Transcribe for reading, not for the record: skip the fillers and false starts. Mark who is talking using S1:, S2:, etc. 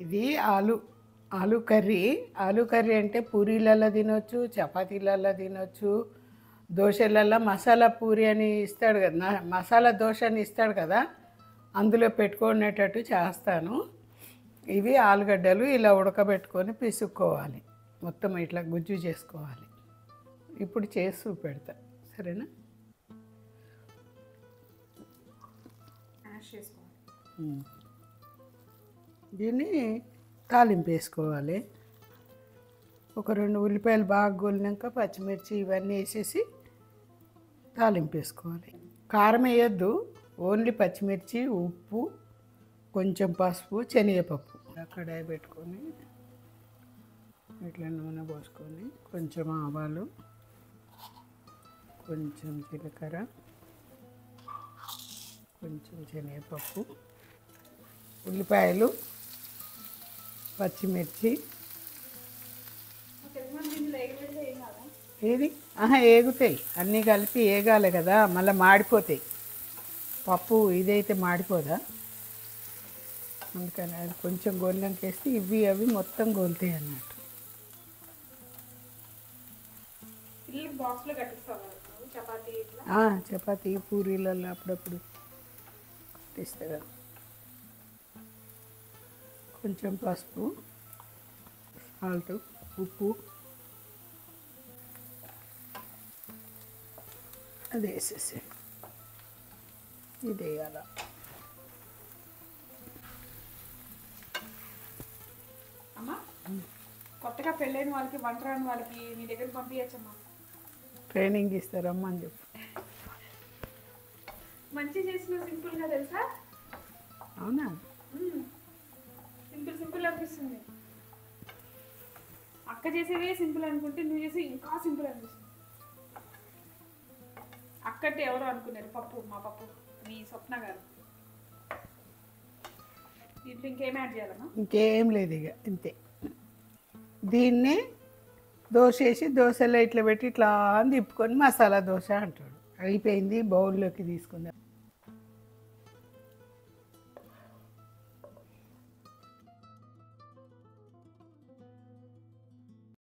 S1: ఇది ఆలు కర్రీ. ఆలు కర్రీ అంటే పూరీలలో తినొచ్చు, చపాతీలలో తినొచ్చు, దోశలలో మసాలా పూరి అని ఇస్తాడు కదా, మసాలా దోశ అని ఇస్తాడు కదా, అందులో పెట్టుకునేటట్టు చేస్తాను. ఇవి ఆలుగడ్డలు ఇలా ఉడకబెట్టుకొని పిసుక్కోవాలి, మొత్తం ఇట్లా గుజ్జు చేసుకోవాలి. ఇప్పుడు చేసి పెడతా, సరేనా? దీన్ని తాలింపు వేసుకోవాలి. ఒక 2 ఉల్లిపాయలు బాగా గోలినాక పచ్చిమిర్చి ఇవన్నీ వేసేసి తాలింపు వేసుకోవాలి. కారం వేయొద్దు, ఓన్లీ పచ్చిమిర్చి, ఉప్పు, కొంచెం పసుపు, శనగపప్పు. కడాయి పెట్టుకొని ఇట్లా నూనె పోసుకొని కొంచెం ఆవాలు, కొంచెం జీలకర్ర, కొంచెం శనగపప్పు, ఉల్లిపాయలు, పచ్చిమిర్చి. ఏది ఏగుతాయి, అన్నీ కలిపి ఏగాలి కదా, మళ్ళీ మాడిపోతాయి. పప్పు ఇదైతే మాడిపోదా, అందుకని అది కొంచెం గోలినాక వేస్తే ఇవి అవి మొత్తం గోలుతాయి అన్నట్టు. చపాతీ పూరీలలో అప్పుడప్పుడు తీస్తే కదా. కొంచెం పసుపు, సాల్ట్, ఉప్పు అది వేసేసి ఇది వేయాల.
S2: అమ్మా, కొత్తగా పెళ్ళైన వాళ్ళకి, వంట రాని వాళ్ళకి మీ దగ్గర పంపించమ్మా,
S1: ట్రైనింగ్ ఇస్తారమ్మా అని చెప్పు.
S2: మంచి చేసిన సింపుల్గా తెలుసా?
S1: అవునా?
S2: సింపుల్ అనిపిస్తుంది. అక్క చేసేవే సింపుల్ అనుకుంటే నువ్వు చేసే ఇంకా సింపుల్ అనిపిస్తుంది. అక్కటే ఎవరు అనుకున్నారు పప్పు, మా పప్పు, మీ స్వప్న గారు. దీంట్లో ఇంకేం యాడ్ చేయాలమ్మా?
S1: ఇంకేం లేదు, ఇక ఇంతే. దీన్ని దోశ వేసి దోశలో ఇట్లా పెట్టి ఇట్లా తిప్పుకొని మసాలా దోశ అంటాడు. అయిపోయింది, బౌల్లోకి తీసుకుందాం.